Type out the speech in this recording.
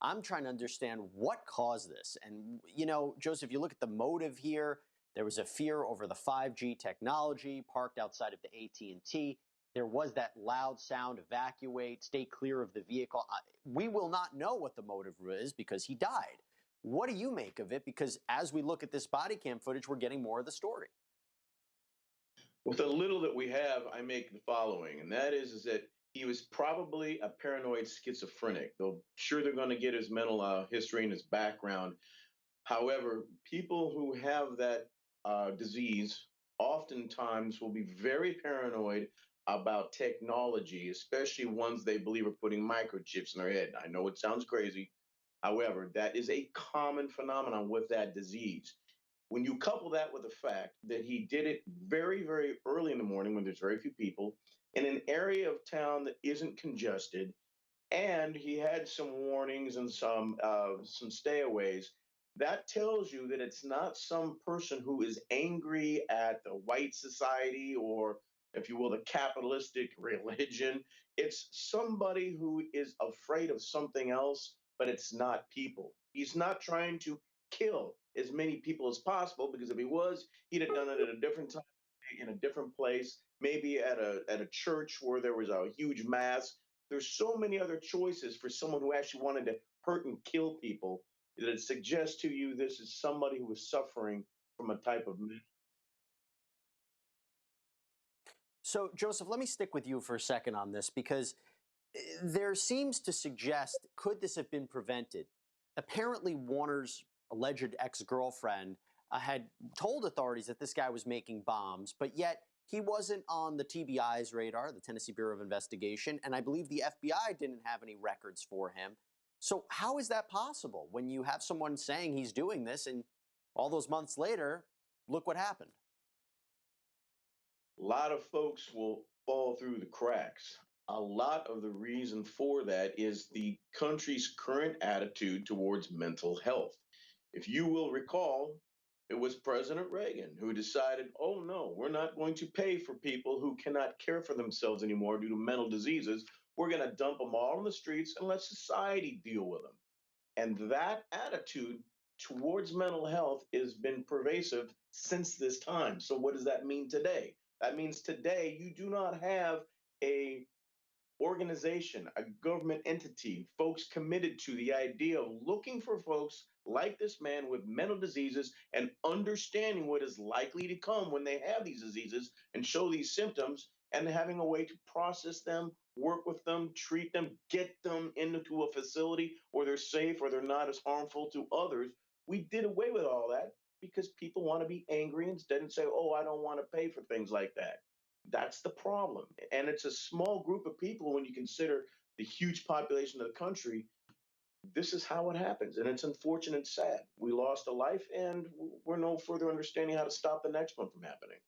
I'm trying to understand what caused this. And, Joseph, you look at the motive here. There was a fear over the 5G technology parked outside of the AT&T. There was that loud sound, evacuate, stay clear of the vehicle. We will not know what the motive is because he died. What do you make of it? Because as we look at this body cam footage, we're getting more of the story. With the little that we have, I make the following, and that is that he was probably a paranoid schizophrenic. Sure, they're going to get his mental history and his background. However, people who have that disease oftentimes will be very paranoid about technology, especially ones they believe are putting microchips in their head. I know it sounds crazy. However, that is a common phenomenon with that disease. When you couple that with the fact that he did it very, very early in the morning when there's very few people in an area of town that isn't congested, and he had some warnings and some stayaways. That tells you that it's not some person who is angry at the white society or, if you will, the capitalistic religion. It's somebody who is afraid of something else, but it's not people. He's not trying to kill as many people as possible because if he was, he'd have done it at a different time, in a different place, maybe at a church where there was a huge mass. There's so many other choices for someone who actually wanted to hurt and kill people that it suggests to you this is somebody who is suffering from a type of. So, Joseph, let me stick with you for a second on this because there seems to suggest could this have been prevented? Apparently, Warner's alleged ex girlfriend had told authorities that this guy was making bombs, but yet he wasn't on the TBI's radar, the Tennessee Bureau of Investigation, and I believe the FBI didn't have any records for him. So, how is that possible when you have someone saying he's doing this and all those months later, look what happened? A lot of folks will fall through the cracks. A lot of the reason for that is the country's current attitude towards mental health. If you will recall, it was President Reagan who decided, oh no, we're not going to pay for people who cannot care for themselves anymore due to mental diseases. We're going to dump them all on the streets and let society deal with them. And that attitude towards mental health has been pervasive since this time. So what does that mean today? That means today you do not have a organization, a government entity, folks committed to the idea of looking for folks like this man with mental diseases and understanding what is likely to come when they have these diseases and show these symptoms and having a way to process them, work with them, treat them, get them into a facility where they're safe or they're not as harmful to others. We did away with all that because people want to be angry instead and say, oh, I don't want to pay for things like that. That's the problem. And it's a small group of people when you consider the huge population of the country. This is how it happens. And it's unfortunate and sad. We lost a life and we're no further understanding how to stop the next one from happening.